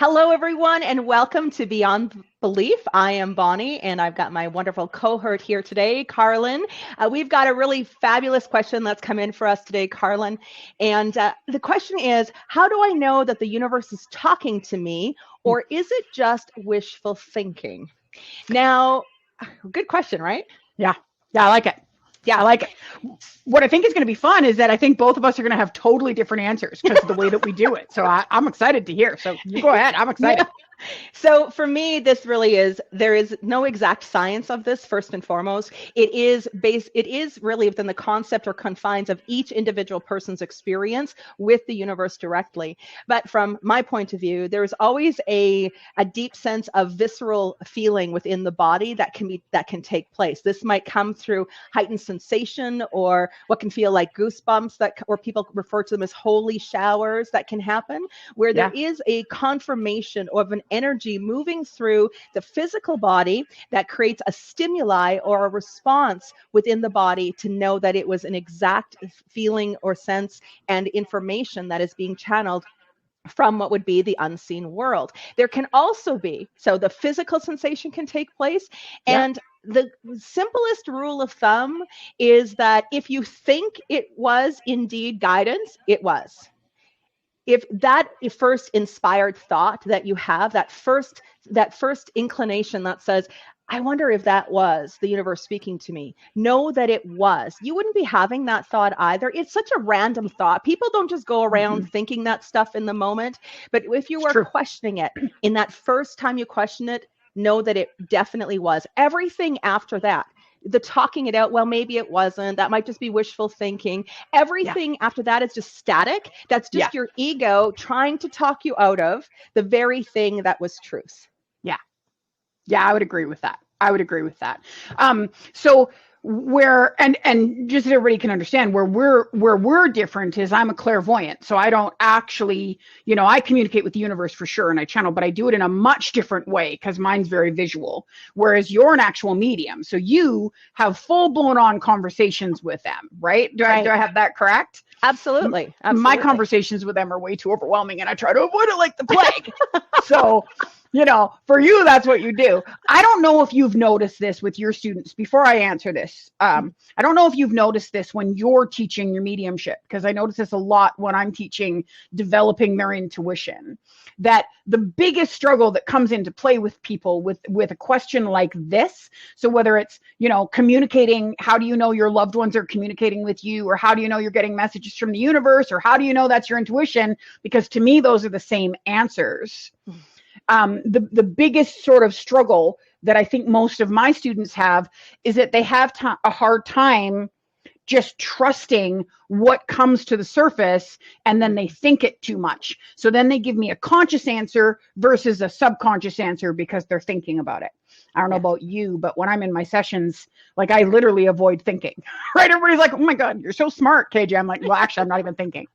Hello, everyone, and welcome to Beyond Belief. I am Bonnie, and I've got my wonderful cohort here today, Kjarlune. We've got a really fabulous question that's come in for us today, Kjarlune. And the question is, how do I know that the universe is talking to me, or is it just wishful thinking? Now, good question, right? Yeah, I like it. Yeah. I like it. What I think is going to be fun is that I think both of us are going to have totally different answers because of the way that we do it. So I'm excited to hear. So you go ahead. I'm excited. So for me, this really there is no exact science of this, first and foremost. It is really within the concept or confines of each individual person's experience with the universe directly. But from my point of view, there is always a deep sense of visceral feeling within the body that can take place. This might come through heightened sensation or what can feel like goosebumps or people refer to them as holy showers that can happen, where there is a confirmation of an energy moving through the physical body that creates a stimuli or a response within the body to know that it was an exact feeling or sense and information that is being channeled from what would be the unseen world. There can also be, so the physical sensation can take place, and the simplest rule of thumb is that if you think it was indeed guidance, it was. If that first inspired thought that you have, that first inclination that says, I wonder if that was the universe speaking to me, know that it was. You wouldn't be having that thought either. It's such a random thought. People don't just go around thinking that stuff in the moment. But if you were questioning it, in that first time you question it, know that it definitely was. Everything after that, the talking it out, well, maybe it wasn't, that might just be wishful thinking. Everything after that is just static. That's just your ego trying to talk you out of the very thing that was truth. Yeah, I would agree with that. So where and just so everybody can understand where we're different is I'm a clairvoyant. So I don't actually, I communicate with the universe for sure and I channel, but I do it in a much different way because mine's very visual. Whereas you're an actual medium. So you have full blown on conversations with them, right? Do I have that correct? Absolutely. My conversations with them are way too overwhelming and I try to avoid it like the plague. So for you, that's what you do. I don't know if you've noticed this with your students. Before I answer this, I don't know if you've noticed this when you're teaching your mediumship, because I notice this a lot when I'm teaching developing their intuition, that the biggest struggle that comes into play with people with a question like this. So whether it's, communicating, how do you know your loved ones are communicating with you? Or how do you know you're getting messages from the universe? Or how do you know that's your intuition? Because to me, those are the same answers. The biggest sort of struggle that I think most of my students have is that they have a hard time just trusting what comes to the surface, and then they think it too much. So then they give me a conscious answer versus a subconscious answer because they're thinking about it. I don't know about you, but when I'm in my sessions, like I literally avoid thinking, right? Everybody's like, oh my God, you're so smart, KJ. I'm like, well, actually, I'm not even thinking.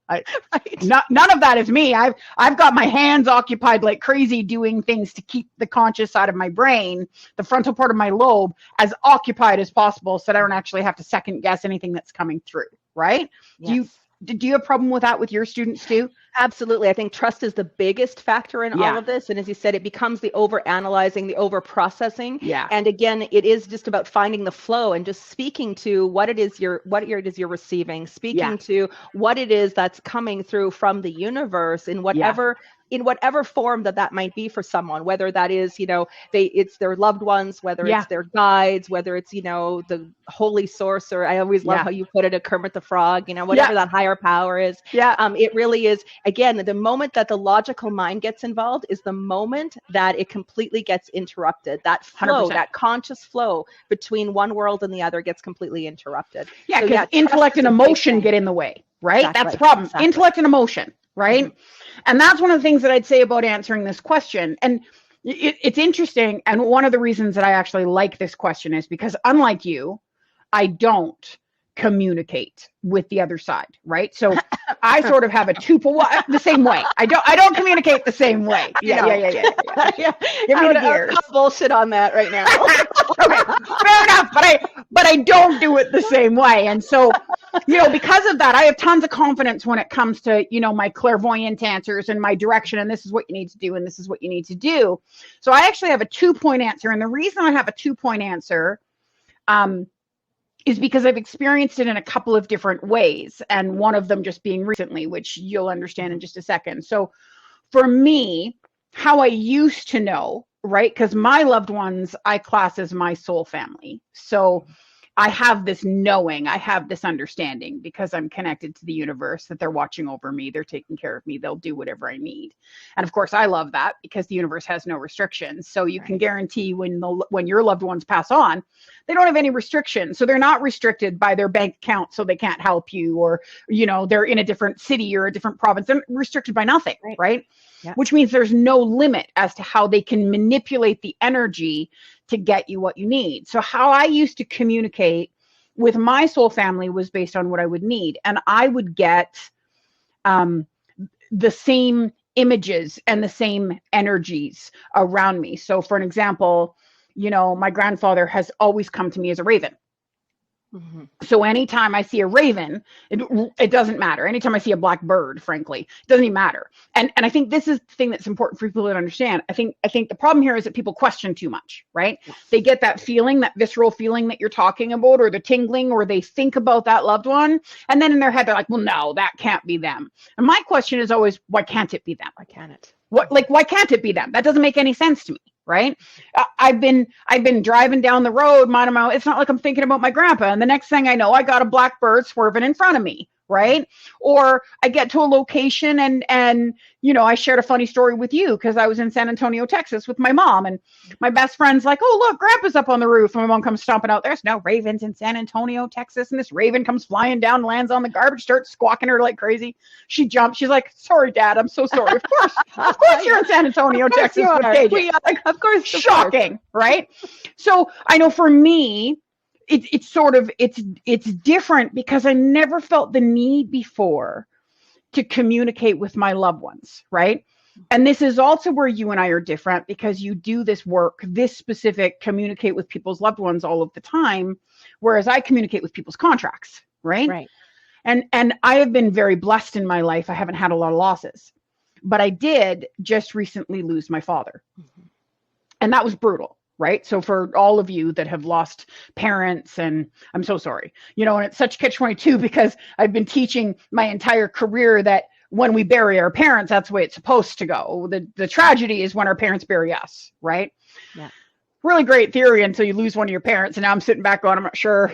None of that is me. I've got my hands occupied like crazy doing things to keep the conscious side of my brain, the frontal part of my lobe, as occupied as possible so that I don't actually have to second guess anything that's coming through, right? Yes. Do you have a problem with that with your students too? Absolutely. I think trust is the biggest factor in all of this. And as you said, it becomes the over-analyzing, the over-processing. Yeah. And again, it is just about finding the flow and just speaking to what it is you're receiving, speaking to what it is that's coming through from the universe in whatever form that might be for someone, whether that is, it's their loved ones, whether it's their guides, whether it's, the holy source, or I always love how you put it, a Kermit the Frog, whatever that higher power is. It really is, again, the moment that the logical mind gets involved is the moment that it completely gets interrupted. That flow, 100%. That conscious flow between one world and the other gets completely interrupted. Yeah, because intellect and emotion get in the way, right? Exactly. That's the problem. Exactly. Intellect and emotion, right? Mm-hmm. And that's one of the things that I'd say about answering this question. And it's interesting. And one of the reasons that I actually like this question is because unlike you, I don't communicate with the other side, right? So I sort of have a the same way. I don't communicate the same way. Yeah. I'm gonna call bullshit on that right now. Okay, fair enough. But I don't do it the same way. And so, because of that, I have tons of confidence when it comes to, my clairvoyant answers and my direction. And this is what you need to do. And this is what you need to do. So I actually have a 2-point answer. And the reason I have a 2-point answer, is because I've experienced it in a couple of different ways, and one of them just being recently, which you'll understand in just a second. So for me, how I used to know, right? Because my loved ones, I class as my soul family. So I have this knowing, I have this understanding because I'm connected to the universe that they're watching over me, they're taking care of me, they'll do whatever I need. And of course, I love that because the universe has no restrictions. So you can guarantee when your loved ones pass on, they don't have any restrictions. So they're not restricted by their bank account, so they can't help you, or they're in a different city or a different province. They're restricted by nothing, right? Yeah. Which means there's no limit as to how they can manipulate the energy to get you what you need. So how I used to communicate with my soul family was based on what I would need. And I would get the same images and the same energies around me. So for an example, my grandfather has always come to me as a raven. Mm-hmm. So anytime I see a raven, it doesn't matter. Anytime I see a black bird, frankly, it doesn't even matter. And I think this is the thing that's important for people to understand. I think the problem here is that people question too much, right? Yes. They get that feeling, that visceral feeling that you're talking about, or the tingling, or they think about that loved one. And then in their head, they're like, well, no, that can't be them. And my question is always, why can't it be them? Why can't it? Why can't it be them? That doesn't make any sense to me. Right. I've been driving down the road, it's not like I'm thinking about my grandpa. And the next thing I know, I got a black bird swerving in front of me. Right. Or I get to a location and I shared a funny story with you because I was in San Antonio, Texas with my mom, and my best friend's like, oh, look, grandpa's up on the roof. And my mom comes stomping out. There's no ravens in San Antonio, Texas. And this raven comes flying down, lands on the garbage, starts squawking her like crazy. She jumps. She's like, sorry, Dad. I'm so sorry. Of course you're in San Antonio, Texas with KJ. Of course. Shocking. Right. So I know for me, it's different because I never felt the need before to communicate with my loved ones, right? And this is also where you and I are different because you do this work, this specific communicate with people's loved ones all of the time, whereas I communicate with people's contracts, right? Right. And I have been very blessed in my life. I haven't had a lot of losses, but I did just recently lose my father. Mm-hmm. And that was brutal. Right. So for all of you that have lost parents, and I'm so sorry, and it's such catch-22 because I've been teaching my entire career that when we bury our parents, that's the way it's supposed to go. The tragedy is when our parents bury us. Right. Yeah. Really great theory until you lose one of your parents. And now I'm sitting back going, I'm not sure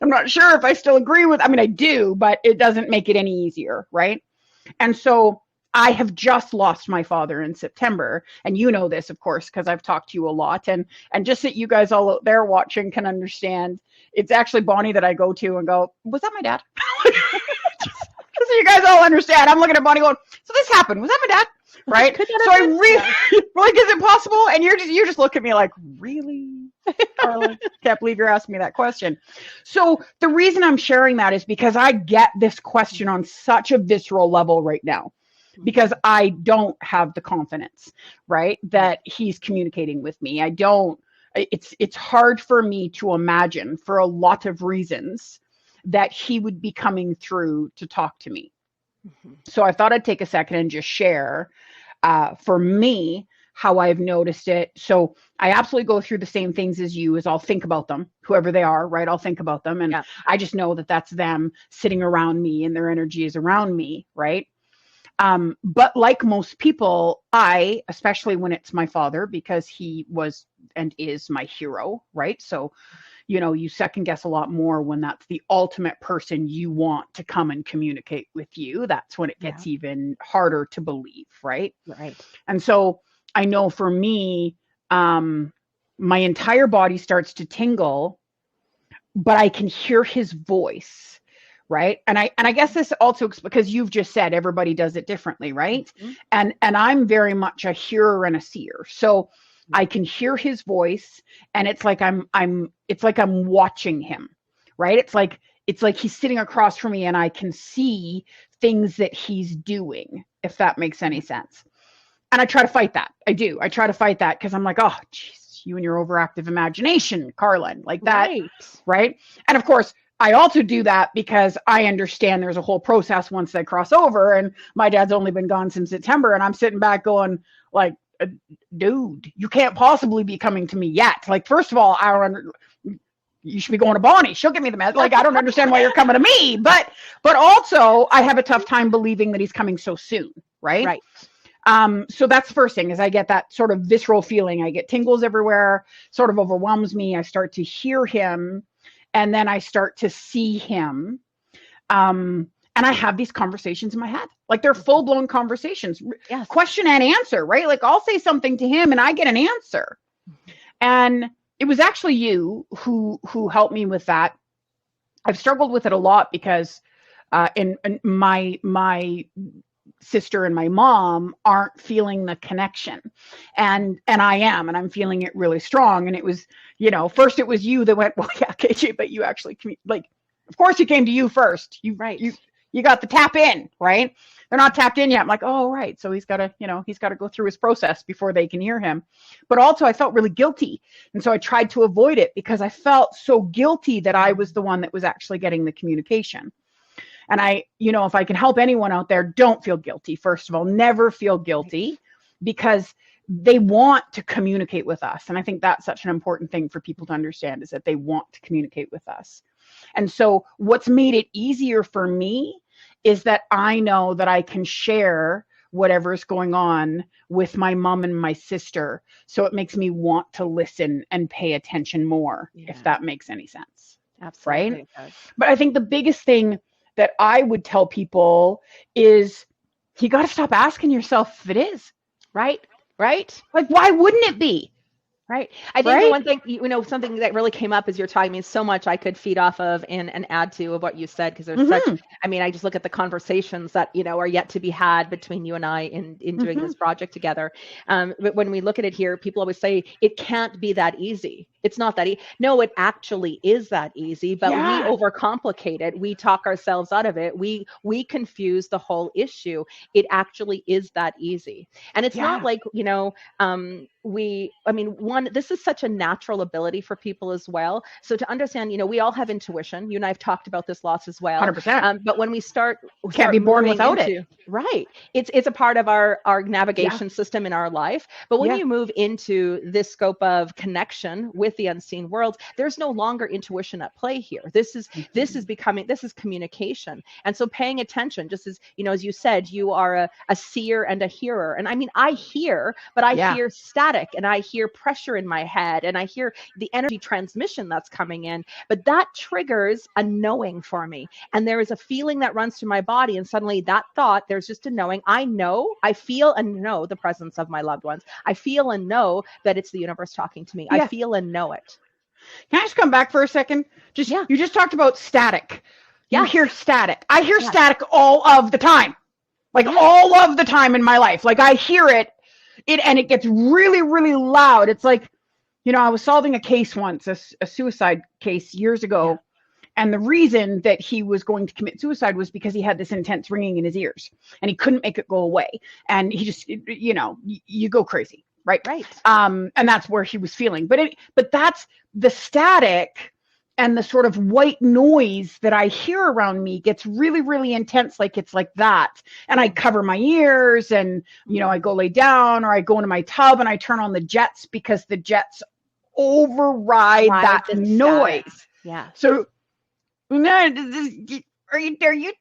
if I still agree with, I do, but it doesn't make it any easier. Right. And so I have just lost my father in September. And you know this, of course, because I've talked to you a lot. And just that you guys all out there watching can understand, it's actually Bonnie that I go to and go, was that my dad? So you guys all understand. I'm looking at Bonnie going, so this happened. Was that my dad? Right? So I really, like, is it possible? And you just look at me like, really? Carla, can't believe you're asking me that question. So the reason I'm sharing that is because I get this question on such a visceral level right now. Because I don't have the confidence, right, that he's communicating with me. It's hard for me to imagine, for a lot of reasons, that he would be coming through to talk to me. Mm-hmm. So I thought I'd take a second and just share, for me, how I've noticed it. So I absolutely go through the same things as you, as I'll think about them, whoever they are, right? I'll think about them. And I just know that that's them sitting around me and their energy is around me, right? But like most people, especially when it's my father, because he was and is my hero, right? So, you second guess a lot more when that's the ultimate person you want to come and communicate with you. That's when it gets even harder to believe, right? Right. And so I know for me, my entire body starts to tingle, but I can hear his voice. Right. And I guess this also, because you've just said everybody does it differently. Right. Mm-hmm. And I'm very much a hearer and a seer. So I can hear his voice, and it's like I'm watching him. Right. It's like it's like he's sitting across from me and I can see things that he's doing, if that makes any sense. And I try to fight that. I do. I try to fight that because I'm like, oh, geez, you and your overactive imagination, Kjarlune, like that. Right. And of course, I also do that because I understand there's a whole process once they cross over. And my dad's only been gone since September. And I'm sitting back going like, dude, you can't possibly be coming to me yet. Like, first of all, you should be going to Bonnie. She'll give me the message. Like, I don't understand why you're coming to me. But also, I have a tough time believing that he's coming so soon. Right. Right. So that's the first thing is I get that sort of visceral feeling. I get tingles everywhere, sort of overwhelms me. I start to hear him and then I start to see him. And I have these conversations in my head, like they're full blown conversations, yes. Question and answer, right? Like I'll say something to him and I get an answer. And it was actually you who helped me with that. I've struggled with it a lot because in my sister and my mom aren't feeling the connection, and I am, and I'm feeling it really strong. And it was, first it was you that went, well, yeah, KJ, but you actually like, of course you came to you first. You got the tap in, right? They're not tapped in yet. I'm like, oh, right. So he's got to go through his process before they can hear him. But also I felt really guilty. And so I tried to avoid it because I felt so guilty that I was the one that was actually getting the communication. And if I can help anyone out there, don't feel guilty. First of all, never feel guilty because they want to communicate with us. And I think that's such an important thing for people to understand is that they want to communicate with us. And so what's made it easier for me is that I know that I can share whatever is going on with my mom and my sister. So it makes me want to listen and pay attention more, if that makes any sense. Absolutely. Right? But I think the biggest thing that I would tell people is you got to stop asking yourself if it is. Right. Like, why wouldn't it be? Right. I think the one thing, something that really came up as you're talking, so much I could feed off of and add to of what you said, because there's such, I just look at the conversations that, are yet to be had between you and I in doing this project together. But when we look at it here, people always say it can't be that easy. It's not that easy. No, it actually is that easy, but we overcomplicate it. We talk ourselves out of it. We confuse the whole issue. It actually is that easy. And it's not like, this is such a natural ability for people as well. So to understand, we all have intuition. You and I have talked about this lots as well. 100%. But when we can't be born without it. Right. It's a part of our navigation system in our life. But when you move into this scope of connection with the unseen worlds, there's no longer intuition at play here. This is communication. And so paying attention, just as, as you said, you are a seer and a hearer. And I hear, but I hear static and I hear pressure in my head and I hear the energy transmission that's coming in, but that triggers a knowing for me. And there is a feeling that runs through my body. And suddenly that thought, there's just a knowing. I feel and know the presence of my loved ones. I feel and know that it's the universe talking to me. I feel and know it. Can I just come back for a second? You just talked about static. You hear static. I hear static all of the time. Like all of the time in my life. Like I hear it and it gets really, really loud. It's like, I was solving a case once, a suicide case years ago. And the reason that he was going to commit suicide was because he had this intense ringing in his ears and he couldn't make it go away. And he just, you go crazy. Right. And that's where he was feeling. But that's the static and the sort of white noise that I hear around me gets really, really intense. Like it's like that. And I cover my ears and, I go lay down or I go into my tub and I turn on the jets because the jets override that noise. Static. Yeah. So are you?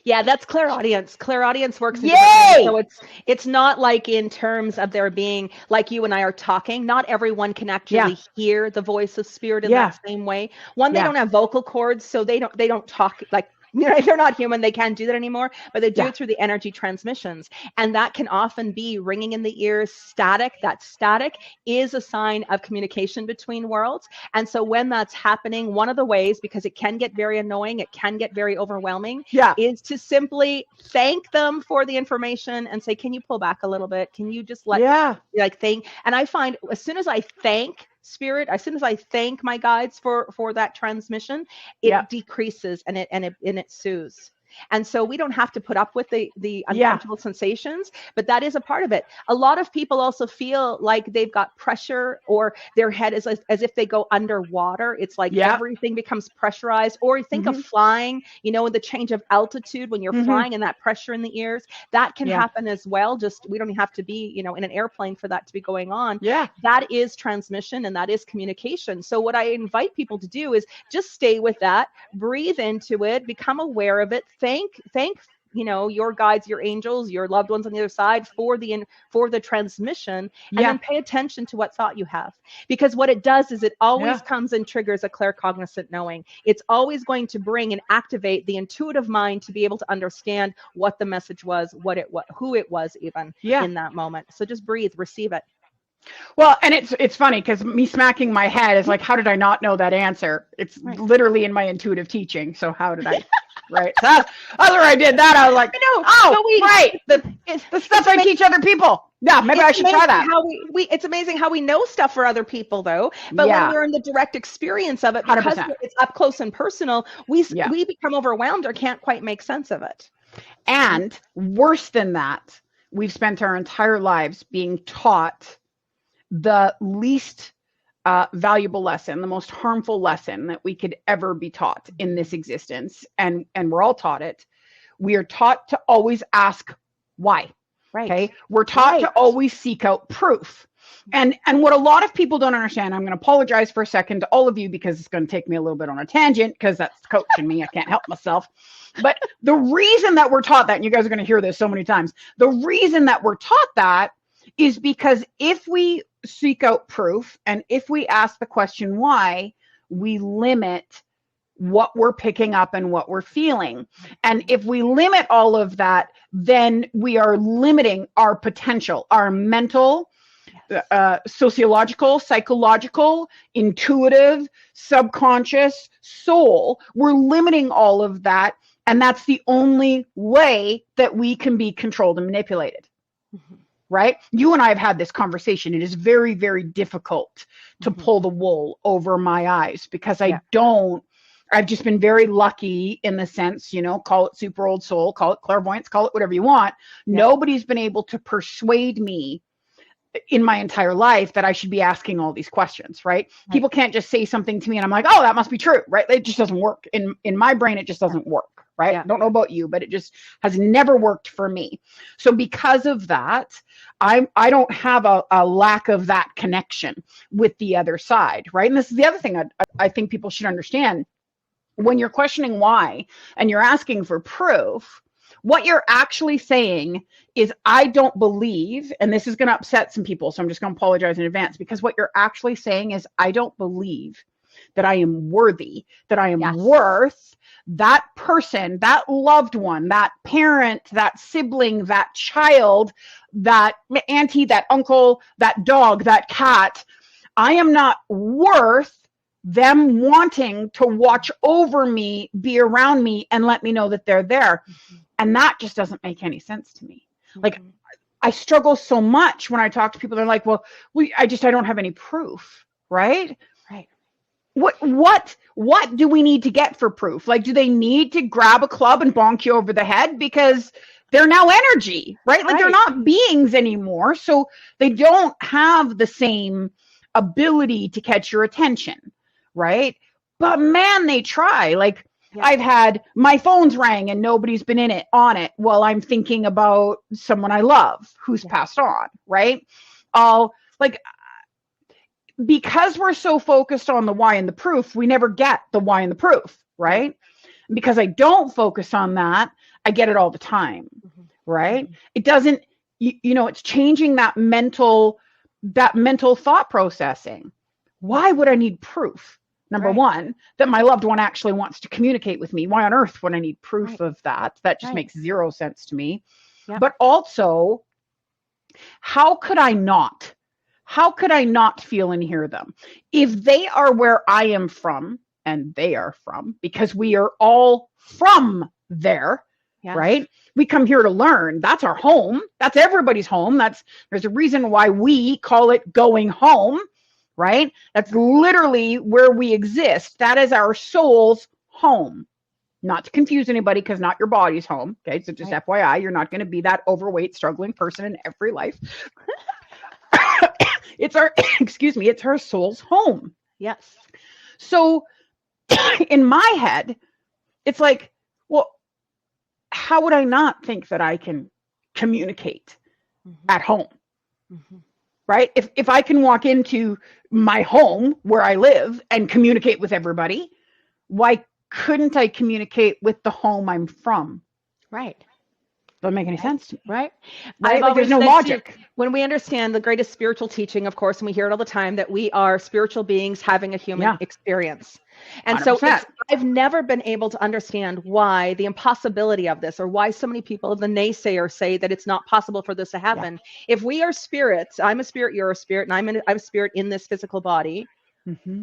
Yeah, that's clairaudience. Clairaudience works. So it's not like in terms of there being like you and I are talking. Not everyone can actually hear the voice of spirit in that same way. One, they don't have vocal cords, so they don't talk like. They're not human. They can't do that anymore, but they do it through the energy transmissions. And that can often be ringing in the ears, static. That static is a sign of communication between worlds. And so when that's happening, one of the ways, because it can get very annoying, it can get very overwhelming, is to simply thank them for the information and say, can you pull back a little bit? Can you just think? And I find as soon as I thank spirit, as soon as I thank my guides for that transmission, it decreases and it soothes. And so we don't have to put up with the uncomfortable sensations, but that is a part of it. A lot of people also feel like they've got pressure, or their head is as if they go underwater. It's like everything becomes pressurized. Or you think of flying, you know, the change of altitude when you're flying and that pressure in the ears, that can happen as well. Just, we don't have to be, you know, in an airplane for that to be going on. Yeah. That is transmission and that is communication. So what I invite people to do is just stay with that, breathe into it, become aware of it, thank you know, your guides, your angels, your loved ones on the other side for the transmission, and then pay attention to what thought you have, because what it does is it always comes and triggers a claircognizant knowing. It's always going to bring and activate the intuitive mind to be able to understand what the message was, what it was, who it was, even in that moment. So just breathe, receive it. Well, and it's funny because me smacking my head is like, how did I not know that answer? It's literally in my intuitive teaching. So how did I? Right. So after I did that, I was like, the stuff I teach other people. Yeah, maybe I should try that. It's amazing how we know stuff for other people, though. But when we're in the direct experience of it, because 100%. it's up close and personal, we become overwhelmed or can't quite make sense of it. And worse than that, we've spent our entire lives being taught the least valuable lesson, the most harmful lesson that we could ever be taught in this existence. And we're all taught it. We are taught to always ask why. Right. Okay. We're taught to always seek out proof. And what a lot of people don't understand, I'm going to apologize for a second to all of you because it's going to take me a little bit on a tangent because that's coaching me. I can't help myself. But the reason that we're taught that, and you guys are going to hear this so many times, the reason that we're taught that is because if we seek out proof and if we ask the question why, we limit what we're picking up and what we're feeling. And if we limit all of that, then we are limiting our potential, our mental, sociological, psychological, intuitive, subconscious, soul. We're limiting all of that. And that's the only way that we can be controlled and manipulated. Mm-hmm. Right? You and I have had this conversation. It is very, very difficult to pull the wool over my eyes because I've just been very lucky in the sense, you know, call it super old soul, call it clairvoyance, call it whatever you want. Yeah. Nobody's been able to persuade me in my entire life that I should be asking all these questions, right? People can't just say something to me and I'm like, oh, that must be true, right? It just doesn't work. In my brain, it just doesn't work, right? I don't know about you, but it just has never worked for me. So because of that, I don't have a lack of that connection with the other side, right? And this is the other thing I think people should understand. When you're questioning why and you're asking for proof, what you're actually saying is, I don't believe, and this is going to upset some people, so I'm just going to apologize in advance, because what you're actually saying is, I don't believe that I am worthy, that I am worth that person, that loved one, that parent, that sibling, that child, that auntie, that uncle, that dog, that cat. I am not worth them wanting to watch over me, be around me, and let me know that they're there. Mm-hmm. And that just doesn't make any sense to me. Mm-hmm. Like, I struggle so much when I talk to people. They're like, well, I don't have any proof, right? Right. What do we need to get for proof? Like, do they need to grab a club and bonk you over the head? Because they're now energy, right? Like, they're not beings anymore. So they don't have the same ability to catch your attention, right? But man, they try. Like, I've had my phone's rang and nobody's been on it while I'm thinking about someone I love who's passed on, right? Because we're so focused on the why and the proof, we never get the why and the proof, right? And because I don't focus on that, I get it all the time, right? It doesn't, it's changing that mental thought processing. Why would I need proof? Number one, that my loved one actually wants to communicate with me. Why on earth would I need proof of that? That just makes zero sense to me. Yeah. But also, how could I not feel and hear them? If they are where I am from, and they are from, because we are all from there, right? We come here to learn. That's our home. That's everybody's home. There's a reason why we call it going home, right? That's literally where we exist. That is our soul's home. Not to confuse anybody, because not your body's home. Okay, so just FYI, you're not going to be that overweight, struggling person in every life. It's our, excuse me, it's our soul's home. Yes. So in my head, it's like, well, how would I not think that I can communicate at home? Right? If I can walk into my home where I live and communicate with everybody, why couldn't I communicate with the home I'm from? Right. Doesn't make any sense to me. Right. Like, there's no logic. When we understand the greatest spiritual teaching, of course, and we hear it all the time, that we are spiritual beings having a human experience. And 100%. So I've never been able to understand why the impossibility of this, or why so many people, the naysayers, say that it's not possible for this to happen. If we are spirits, I'm a spirit, you're a spirit, and I'm a spirit in this physical body.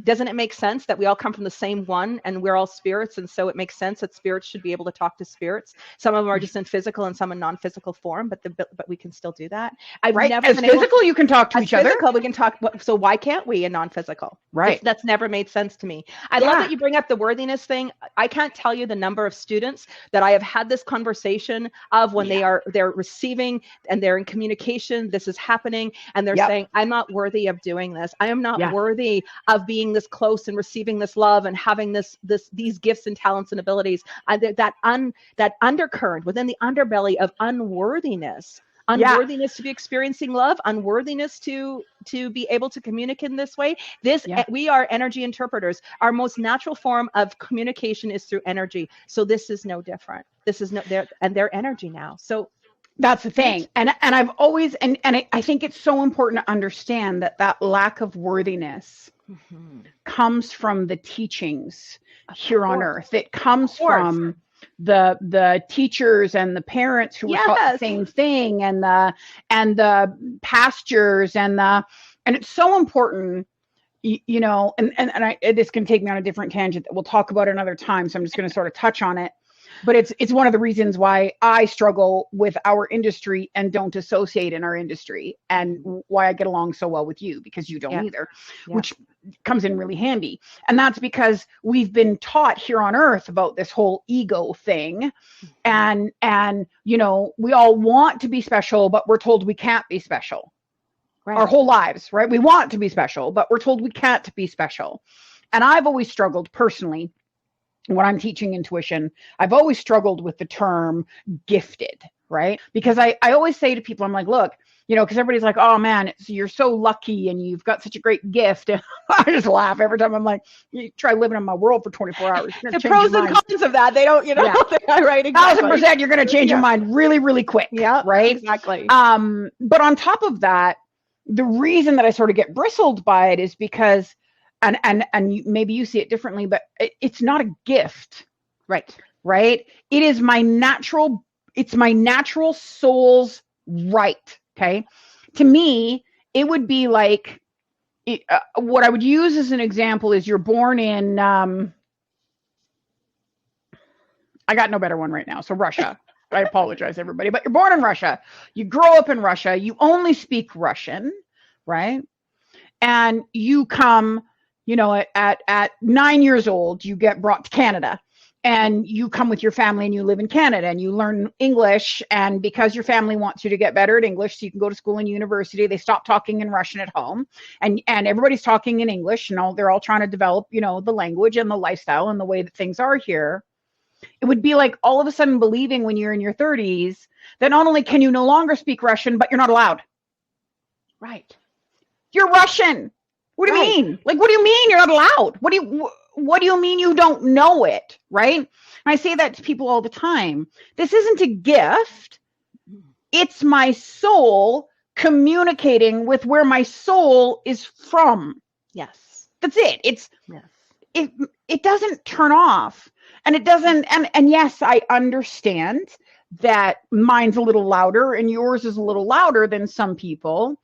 Doesn't it make sense that we all come from the same one, and we're all spirits, and so it makes sense that spirits should be able to talk to spirits? Some of them are just in physical and some in non-physical form, but we can still do that. I've never as physical, you can talk to each other. We can talk. So why can't we in non-physical? Right. That's never made sense to me. I love that you bring up the worthiness thing. I can't tell you the number of students that I have had this conversation of when they're receiving and they're in communication. This is happening, and they're saying, "I'm not worthy of doing this. I am not worthy of being this close and receiving this love and having these gifts and talents and abilities." That undercurrent within the underbelly of unworthiness to be experiencing love, unworthiness to be able to communicate in this way. We are energy interpreters. Our most natural form of communication is through energy. So this is no different. This is their energy now. So that's the thing. And I've always, and I think it's so important to understand that lack of worthiness comes from the teachings here on earth. It comes from the teachers and the parents who were taught the same thing, and the pastors and it's so important, you know, and this can take me on a different tangent that we'll talk about another time. So I'm just going to sort of touch on it. But it's one of the reasons why I struggle with our industry and don't associate in our industry, and why I get along so well with you, because you don't either, which comes in really handy. And that's because we've been taught here on earth about this whole ego thing. And you know, we all want to be special, but we're told we can't be special. Right. Our whole lives, right? We want to be special, but we're told we can't be special. And I've always struggled personally. When I'm teaching intuition, I've always struggled with the term gifted, right? Because I always say to people, I'm like, look, you know, because everybody's like, oh man, you're so lucky and you've got such a great gift. And I just laugh every time. I'm like, you try living in my world for 24 hours. The pros and cons of that, they don't, you know, right? Exactly. 1,000%, you're going to change your mind really, really quick. Yeah, right. Exactly. But on top of that, the reason that I sort of get bristled by it is because, and maybe you see it differently, but it's not a gift. Right. It is my natural soul's right. Okay. To me, it would be like, what I would use as an example is you're born in, I got no better one right now. So Russia. I apologize, everybody, but you're born in Russia. You grow up in Russia. You only speak Russian, right? And you come, you know, at 9 years old, you get brought to Canada, and you come with your family and you live in Canada and you learn English. And because your family wants you to get better at English, so you can go to school and university, they stop talking in Russian at home, and everybody's talking in English, and they're all trying to develop, you know, the language and the lifestyle and the way that things are here. It would be like all of a sudden believing when you're in your 30s that not only can you no longer speak Russian, but you're not allowed. Right. You're Russian. What do you mean? Like, what do you mean you're not allowed? What do you mean you don't know it? Right? And I say that to people all the time. This isn't a gift. It's my soul communicating with where my soul is from. Yes. That's it. It doesn't turn off. And it doesn't, and yes, I understand that mine's a little louder and yours is a little louder than some people.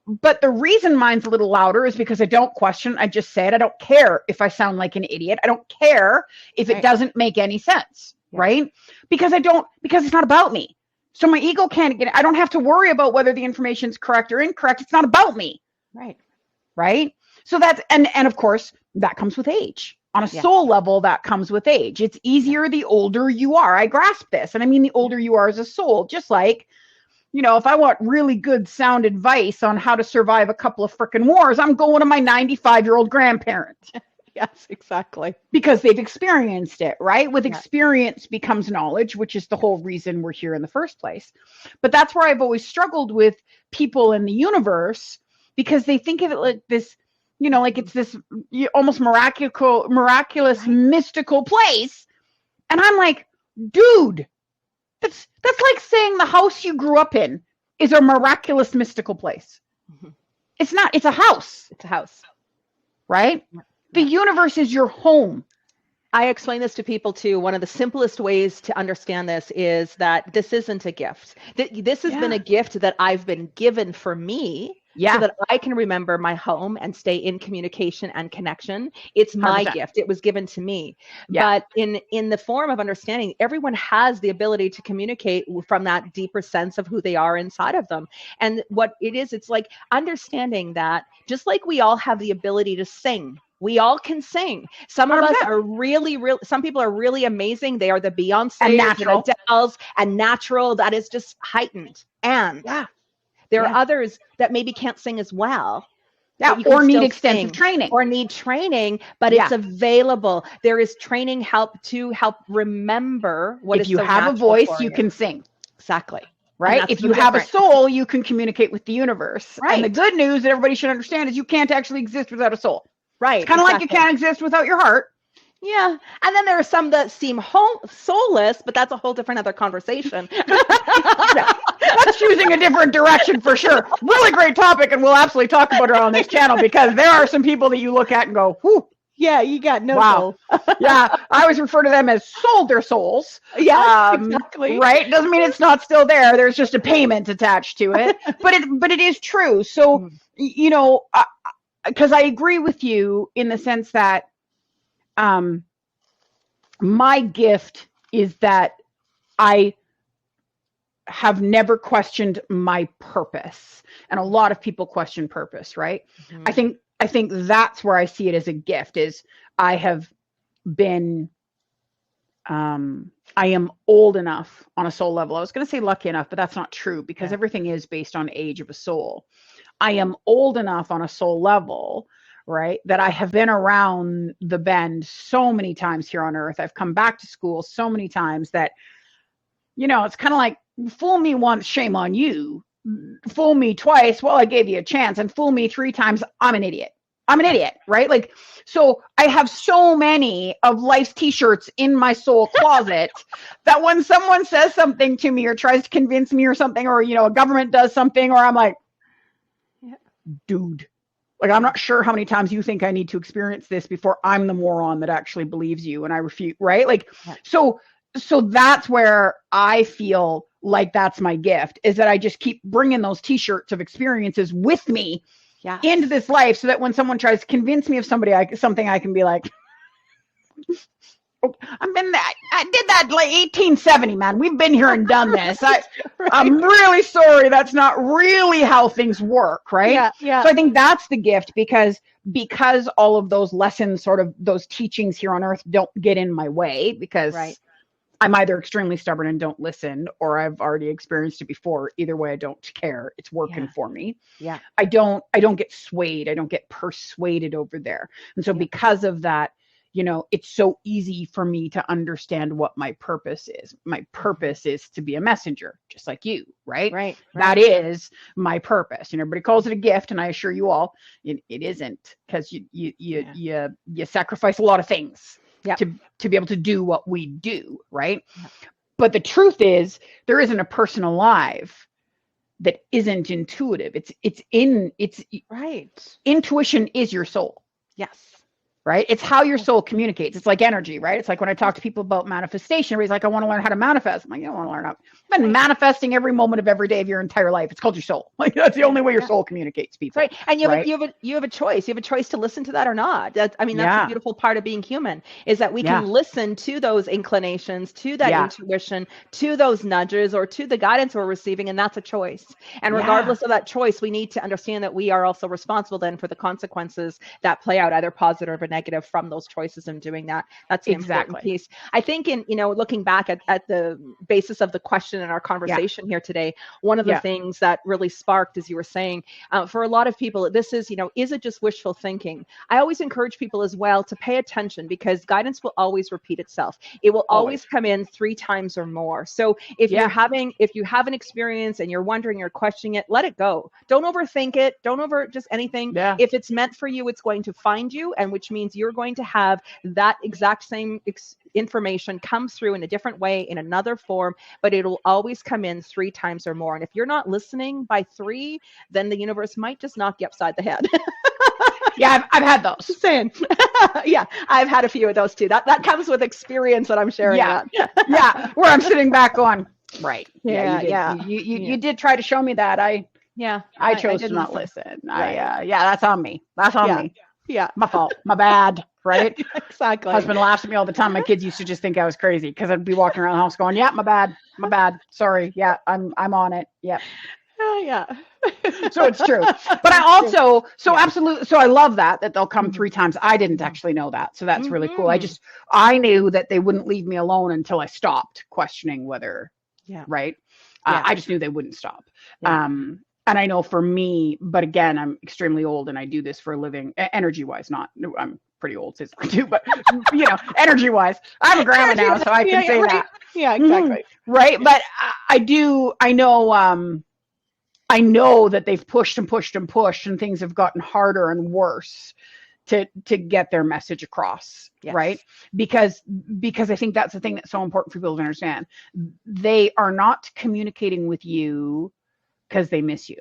But the reason mine's a little louder is because I don't question. I just say it. I don't care if I sound like an idiot. I don't care if it doesn't make any sense, right? Because it's not about me. So my ego can't get it. I don't have to worry about whether the information's correct or incorrect. It's not about me. Right. Right. So that's, and of course, that comes with age. On a soul level, that comes with age. It's easier the older you are. I grasp this. And I mean, the older you are as a soul, just like, you know, if I want really good sound advice on how to survive a couple of frickin' wars, I'm going to my 95-year-old grandparent. Yes, exactly. Because they've experienced it, right? With experience becomes knowledge, which is the whole reason we're here in the first place. But that's where I've always struggled with people in the universe, because they think of it like this, you know, like it's this almost miraculous, mystical place. And I'm like, dude, that's like saying the house you grew up in is a miraculous, mystical place. Mm-hmm. It's not, it's a house. It's a house. Right? The universe is your home. I explain this to people too. One of the simplest ways to understand this is that this isn't a gift. This has been a gift that I've been given for me, so that I can remember my home and stay in communication and connection. It's my 100%. Gift. It was given to me. But in the form of understanding, everyone has the ability to communicate from that deeper sense of who they are inside of them. And what it is, it's like understanding that just like we all have the ability to sing. We all can sing. Some of us are really, some people are really amazing. They are the Beyoncé and Adele's and natural. That is just heightened. And there are others that maybe can't sing as well. Yeah, or need extensive training. Or need training, but it's available. There is training help to help remember what is so natural. If you have a voice, you can sing. Exactly. Right? If you have a soul, you can communicate with the universe. Right. And the good news that everybody should understand is you can't actually exist without a soul. Right. It's kind of like you can't exist without your heart. Yeah. And then there are some that seem soulless, but that's a whole different other conversation. That's choosing a different direction for sure. Really great topic, and we'll absolutely talk about it on this channel, because there are some people that you look at and go, whew. Yeah, you got no soul. Yeah, I always refer to them as sold their souls. Yeah, exactly. Right? Doesn't mean it's not still there. There's just a payment attached to it. but it is true. So, you know, because I agree with you in the sense that my gift is that I have never questioned my purpose. And a lot of people question purpose, right? Mm-hmm. I think that's where I see it as a gift, is I have been, I am old enough on a soul level. I was going to say lucky enough, but that's not true, because everything is based on age of a soul. I am old enough on a soul level, right, that I have been around the bend so many times here on earth. I've come back to school so many times that, you know, it's kind of like, fool me once, shame on you. Fool me twice, well, I gave you a chance. And fool me 3 times, I'm an idiot. I'm an idiot, right? Like, so I have so many of life's t-shirts in my soul closet that when someone says something to me or tries to convince me or something, or, you know, a government does something, or I'm like, dude, like, I'm not sure how many times you think I need to experience this before I'm the moron that actually believes you and I refute, right? Like, so that's where I feel like that's my gift, is that I just keep bringing those t-shirts of experiences with me into this life, so that when someone tries to convince me of something, I can be like, I did that like 1870, man. We've been here and done this. I'm really sorry. That's not really how things work, right? Yeah. So I think that's the gift, because all of those lessons, sort of those teachings here on earth, don't get in my way, because I'm either extremely stubborn and don't listen, or I've already experienced it before. Either way, I don't care. It's working for me. Yeah. I don't get swayed. I don't get persuaded over there. And so because of that, you know, it's so easy for me to understand what my purpose is. My purpose is to be a messenger, just like you, right? Right. That is my purpose. And everybody calls it a gift, and I assure you all, it isn't, because you sacrifice a lot of things to be able to do what we do, right? Yeah. But the truth is, there isn't a person alive that isn't intuitive. It's right. Intuition is your soul. Yes. Right? It's how your soul communicates. It's like energy, right? It's like when I talk to people about manifestation, everybody's like, I want to learn how to manifest. I'm like, you don't want to learn how. been manifesting every moment of every day of your entire life. It's called your soul. Like that's the only way your soul communicates, people. Right. And you have, right? you have a choice. You have a choice to listen to that or not. That's the beautiful part of being human, is that we can listen to those inclinations, to that intuition, to those nudges, or to the guidance we're receiving. And that's a choice. And regardless of that choice, we need to understand that we are also responsible then for the consequences that play out, either positive or negative, from those choices in doing that. That's the important piece. I think in, looking back at the basis of the question in our conversation here today, one of the things that really sparked, as you were saying, for a lot of people, this is, is it just wishful thinking? I always encourage people as well to pay attention, because guidance will always repeat itself. It will always come in 3 times or more. So if you have an experience and you're wondering, you're questioning it, let it go. Don't overthink it. Don't just anything. If it's meant for you, it's going to find you, and which means you're going to have that exact same information come through in a different way, in another form, but it'll always come in 3 times or more. And if you're not listening by 3, then the universe might just knock you upside the head. I've had those. Just saying. I've had a few of those too. That comes with experience that I'm sharing. Where I'm sitting back on. Right. You did try to show me that. I chose to not listen. Right. That's on me. That's on me. My fault. My bad. Right. Exactly. Husband laughs at me all the time. My kids used to just think I was crazy, because I'd be walking around the house going, my bad. Sorry. I'm on it. Yep. So it's true. But I also, absolutely. So I love that they'll come 3 times. I didn't actually know that. So that's really cool. I knew that they wouldn't leave me alone until I stopped questioning whether, right. I just knew they wouldn't stop. And I know for me, but again, I'm extremely old and I do this for a living, energy wise, I'm pretty old physically too, but energy wise, I'm a grandma now, so I can say that. Yeah, exactly. Right. But I know that they've pushed and pushed and pushed, and things have gotten harder and worse to get their message across. Right. Because I think that's the thing that's so important for people to understand. They are not communicating with you because they miss you.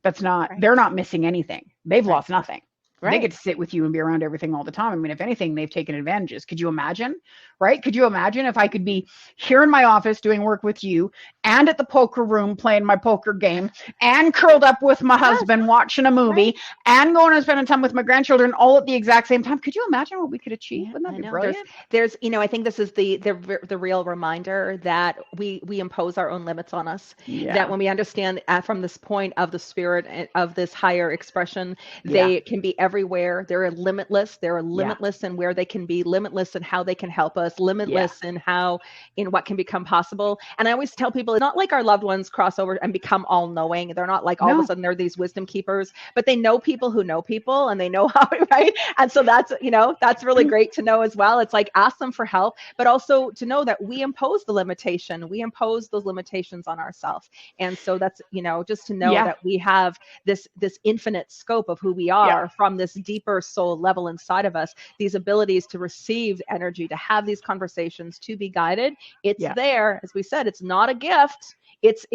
They're not missing anything. They've lost nothing. They get to sit with you and be around everything all the time. I mean, if anything, they've taken advantages. Could you imagine? Right? Could you imagine if I could be here in my office doing work with you, and at the poker room playing my poker game, and curled up with my husband watching a movie, and going and spending time with my grandchildren all at the exact same time? Could you imagine what we could achieve? Wouldn't that be brilliant? There's I think this is the real reminder that we impose our own limits on us. That when we understand from this point of the spirit of this higher expression, they can be everywhere. They're limitless. They're limitless in where they can be, limitless in how they can help us, limitless in what can become possible. And I always tell people, it's not like our loved ones cross over and become all knowing. They're not like all of a sudden they're these wisdom keepers, but they know people who know people, and they know how, right? And so that's really great to know as well. It's like, ask them for help, but also to know that we impose the limitation. We impose those limitations on ourselves. And so that's, just to know that we have this infinite scope of who we are from this deeper soul level inside of us, these abilities to receive energy, to have these conversations, to be guided. It's there. As we said, it's not a gift. It's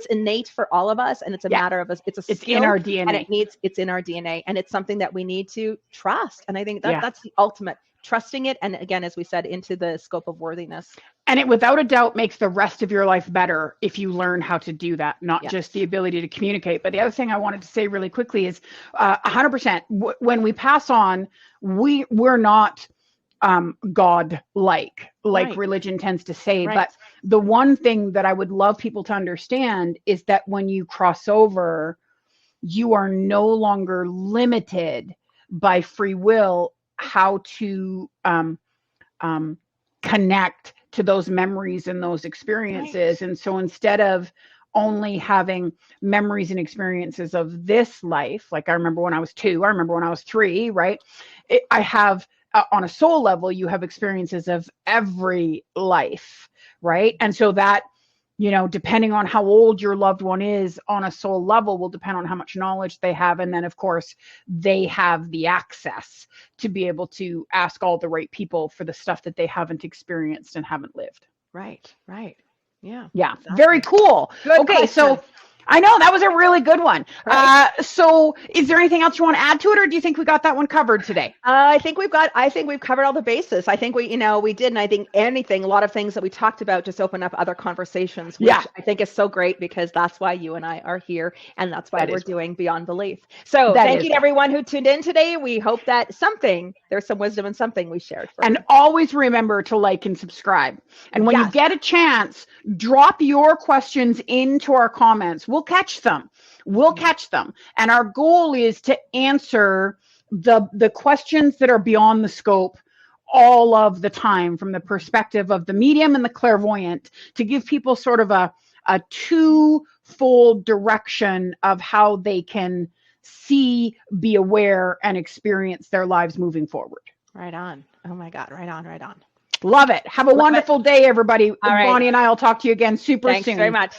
innate for all of us, and it's a matter of us. It's skill, in our DNA, and it's in our DNA, and it's something that we need to trust. And I think that's the ultimate, trusting it. And again, as we said, into the scope of worthiness. And it without a doubt makes the rest of your life better if you learn how to do that, not just the ability to communicate. But the other thing I wanted to say really quickly is 100%, when we pass on, we're not God-like, religion tends to say. But the one thing that I would love people to understand is that when you cross over, you are no longer limited by free will how to connect to those memories and those experiences. And so instead of only having memories and experiences of this life, like I remember when I was 2, I remember when I was 3, right? I have, on a soul level, you have experiences of every life, right? And so that, depending on how old your loved one is on a soul level will depend on how much knowledge they have. And then, of course, they have the access to be able to ask all the right people for the stuff that they haven't experienced and haven't lived. Right. Yeah. Exactly. Very cool. Good question. So I know that was a really good one. Right. So is there anything else you want to add to it, or do you think we got that one covered today? I think we've covered all the bases. I think we did. And I think a lot of things that we talked about just open up other conversations, which I think is so great, because that's why you and I are here. And that's why we're doing Beyond Belief. So thank you to everyone who tuned in today. We hope that there's some wisdom in something we shared. And always remember to like and subscribe. And when you get a chance, drop your questions into our comments. We'll catch them. And our goal is to answer the questions that are beyond the scope all of the time, from the perspective of the medium and the clairvoyant, to give people sort of a twofold direction of how they can see, be aware, and experience their lives moving forward. Right on. Oh my God. Right on. Love it. Have a wonderful day, everybody. Bonnie and I will talk to you again super soon. Thanks very much.